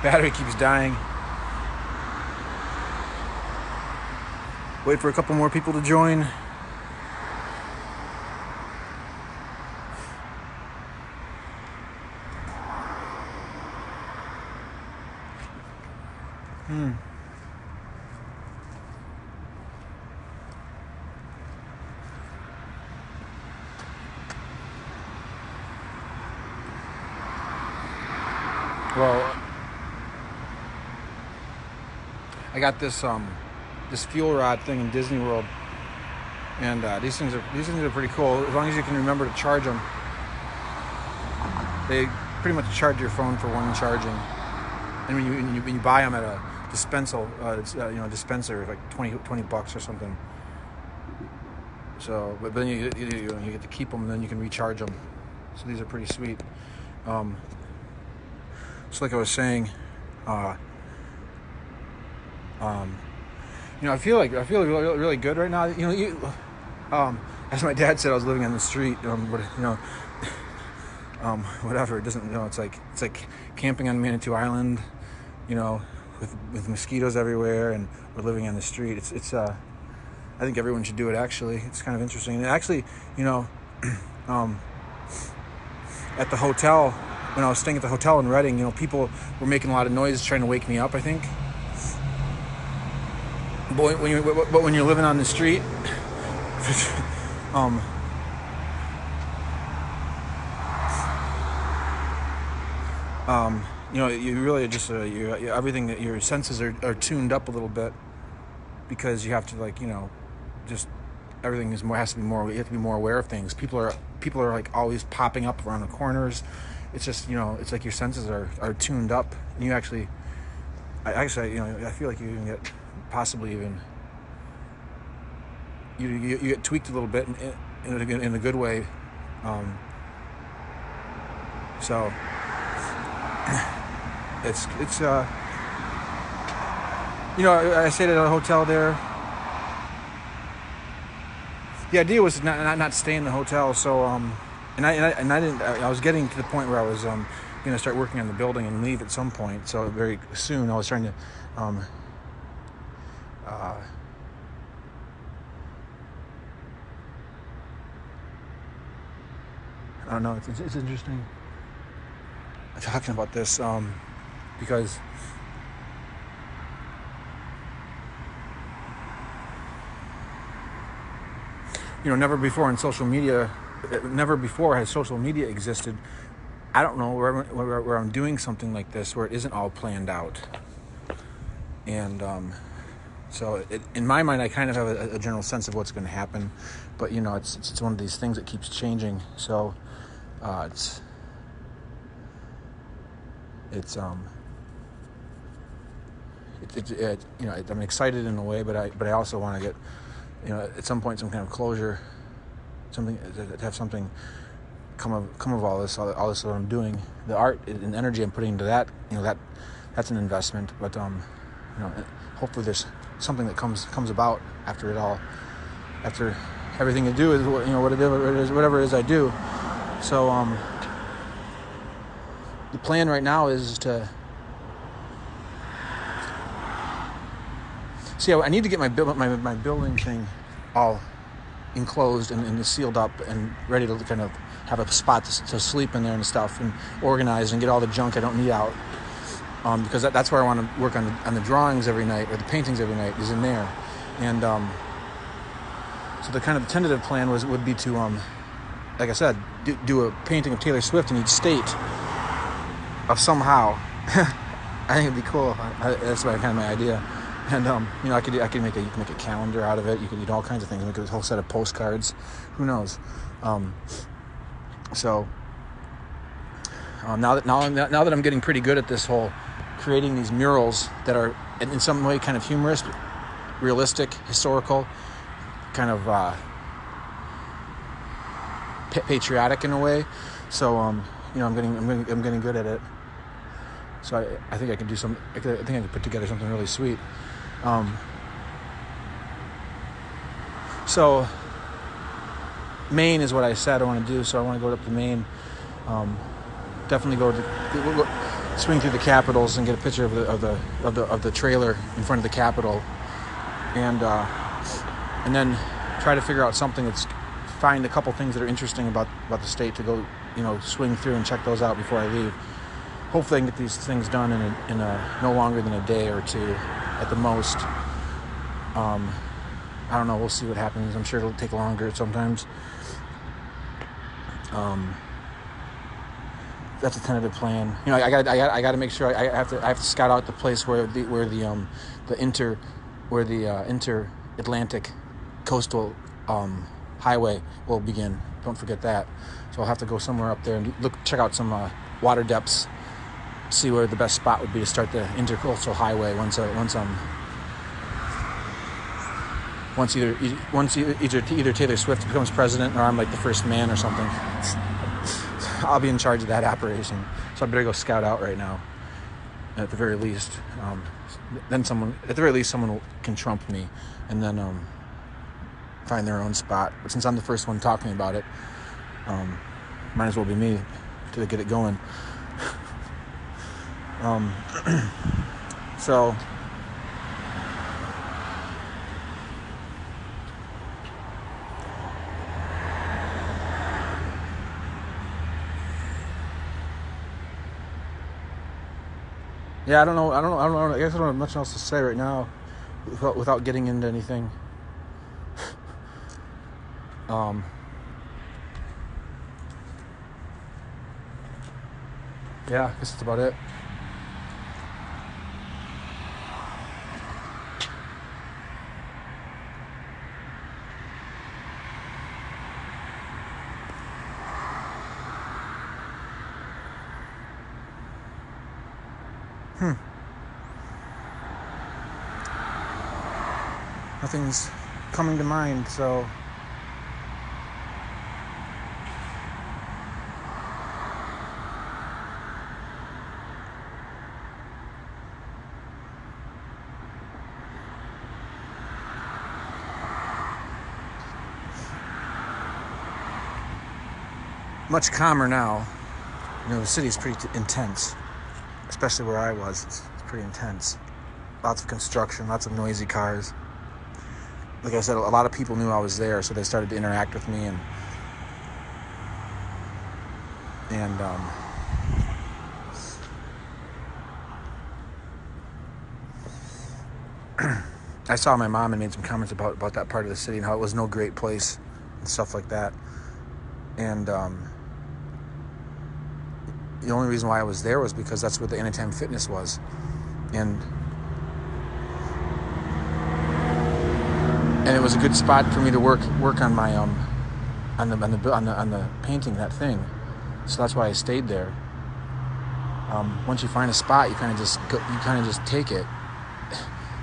Battery keeps dying. Wait for a couple more people to join. Well, I got this fuel rod thing in Disney World, and these things are pretty cool. As long as you can remember to charge them, they pretty much charge your phone for one charging. And when you buy them at a dispenser, like $20 or something. So, but then you get to keep them, and then you can recharge them. So these are pretty sweet. So like I was saying, I feel really good right now. As my dad said, I was living on the street. Whatever. It doesn't. It's like camping on Manitou Island. With mosquitoes everywhere, and we're living on the street. It's. I think everyone should do it. Actually, it's kind of interesting. And actually, at the hotel. When I was staying at the hotel in Reading, people were making a lot of noise trying to wake me up, I think. But when you're living on the street, you really just everything that your senses are tuned up a little bit, because you have to just everything has to be more. You have to be more aware of things. People are like always popping up around the corners. It's just, it's like your senses are tuned up, and you actually, I feel like you even get possibly even, you get tweaked a little bit in a good way. So it's I stayed at a hotel there. The idea was not stay in the hotel, so And I didn't. I was getting to the point where I was going to start working on the building and leave at some point. So very soon I was trying to I don't know. It's interesting talking about this because never before has social media existed. I don't know where I'm doing something like this where it isn't all planned out. And so in my mind, I kind of have a general sense of what's going to happen. But, it's one of these things that keeps changing. So I'm excited in a way, but I also want to get, at some point, some kind of closure. Something to have something come of all this that I'm doing. The art and energy I'm putting into that, that's an investment. But hopefully there's something that comes about after it all, after everything to do is whatever it is I do. So the plan right now is to see. I need to get my building thing all enclosed and sealed up and ready to kind of have a spot to sleep in there and stuff, and organized and get all the junk I don't need out, because that's where I want to work on the drawings every night, or the paintings every night, is in there. And so the kind of tentative plan would be to like I said, do a painting of Taylor Swift in each state of somehow. I think it'd be cool. That's kind of my idea. And I could make a calendar out of it. You could do all kinds of things. Make a whole set of postcards. Who knows? So now that I'm getting pretty good at this whole creating these murals that are in some way kind of humorous, realistic, historical, kind of patriotic in a way. So I'm getting good at it. So I think I can do some. I think I can put together something really sweet. So Maine is what I said I want to do. So I want to go up to Maine. Definitely go to swing through the Capitals and get a picture of the trailer in front of the Capitol, and then try to figure out something find a couple things that are interesting about the state to go, swing through and check those out before I leave. Hopefully I can get these things done in a no longer than a day or two at the most. I don't know. We'll see what happens. I'm sure it'll take longer sometimes. That's a tentative plan. I got to make sure I have to scout out the place where the inter-Atlantic coastal highway will begin. Don't forget that. So I'll have to go somewhere up there and check out some water depths, see where the best spot would be to start the intercoastal highway once either Taylor Swift becomes president or I'm like the first man or something. I'll be in charge of that operation. So I better go scout out right now. At the very least, someone can trump me, and then find their own spot. But since I'm the first one talking about it, might as well be me to get it going. So. Yeah, I don't know. I guess I don't have much else to say right now without getting into anything. Yeah, I guess that's about it. Nothing's coming to mind, so much calmer now. The city's pretty intense, especially where I was. It's pretty intense. Lots of construction, lots of noisy cars. Like I said, a lot of people knew I was there, so they started to interact with me, and I saw my mom and made some comments about that part of the city and how it was no great place and stuff like that. And the only reason why I was there was because that's where the Anytime Fitness was, and it was a good spot for me to work on my on the painting that thing. So that's why I stayed there. Once you find a spot, you kind of just take it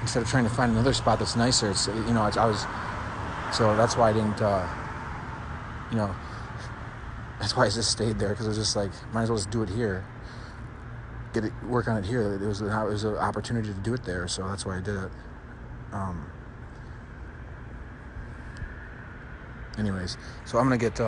instead of trying to find another spot that's nicer. So that's why I didn't. That's why I just stayed there, because it was just like, might as well just do it here. Work on it here. It was an opportunity to do it there, so that's why I did it. Anyways, so I'm gonna get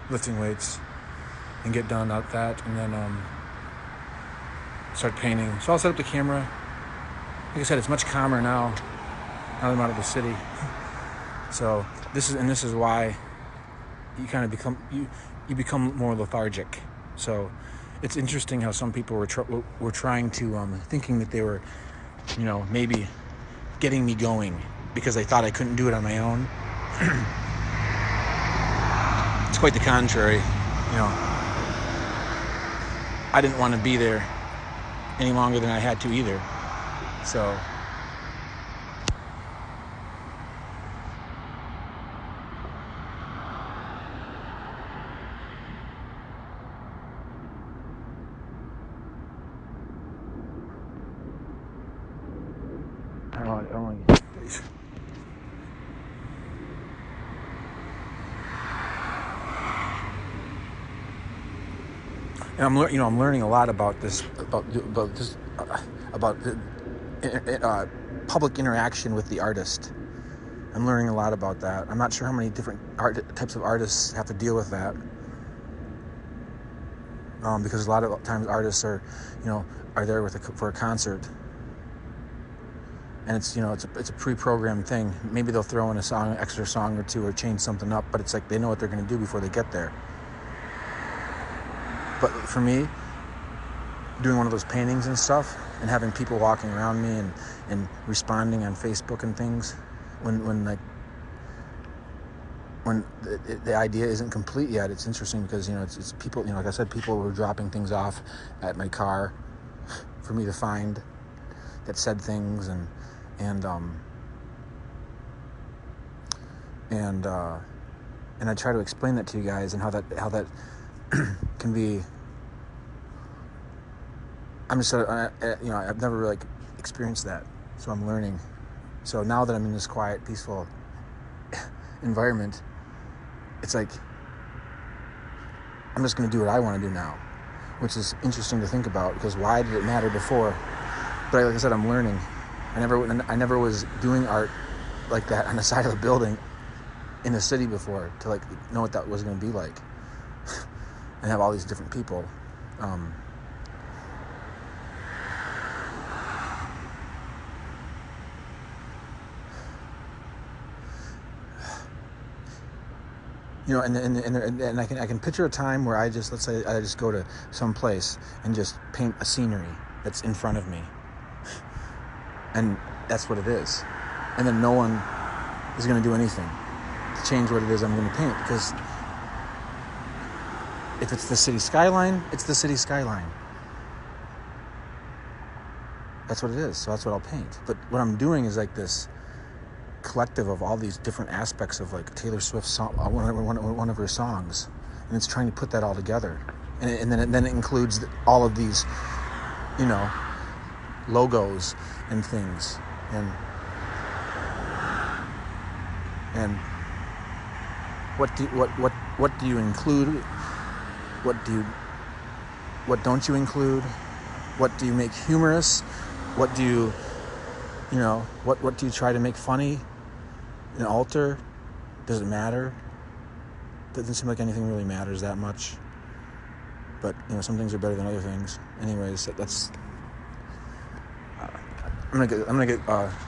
lifting weights and get done at that, and then start painting. So I'll set up the camera. Like I said, it's much calmer now that I'm out of the city. So this is why you kind of become more lethargic. So it's interesting how some people were trying to thinking that they were, maybe getting me going because they thought I couldn't do it on my own. It's quite the contrary. I didn't want to be there any longer than I had to either. So I don't want to get this. And I'm learning a lot about public interaction with the artist. I'm learning a lot about that. I'm not sure how many different types of artists have to deal with that. because a lot of times artists are there for a concert, and it's a pre-programmed thing. Maybe they'll throw in extra song or two, or change something up, but it's like they know what they're going to do before they get there. But for me, doing one of those paintings and stuff, and having people walking around me and responding on Facebook and things, when the idea isn't complete yet, it's interesting because it's people. Like I said, people were dropping things off at my car for me to find that said things, and I try to explain that to you guys, and how that can be. I've never experienced that, so I'm learning. So now that I'm in this quiet, peaceful environment, it's like I'm just going to do what I want to do now, which is interesting to think about, because why did it matter before? But like I said, I'm learning. I never was doing art like that on the side of a building in a city before, to know what that was going to be like, and have all these different people. And I can picture a time where let's say I just go to some place and just paint a scenery that's in front of me, and that's what it is, and then no one is going to do anything to change what it is I'm going to paint, because if it's the city skyline, it's the city skyline. That's what it is. So that's what I'll paint. But what I'm doing is this collective of all these different aspects of Taylor Swift's song, one of her songs, and it's trying to put that all together, and then it includes all of these logos and things, and what do you include, what don't you include, what do you make humorous, what do you what do you try to make funny and alter? Does it matter? Doesn't seem like anything really matters that much. But some things are better than other things. Anyways, that's. I'm gonna get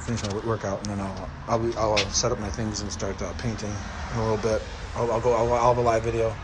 finish my workout, and then I'll set up my things and start painting in a little bit. I'll have a live video.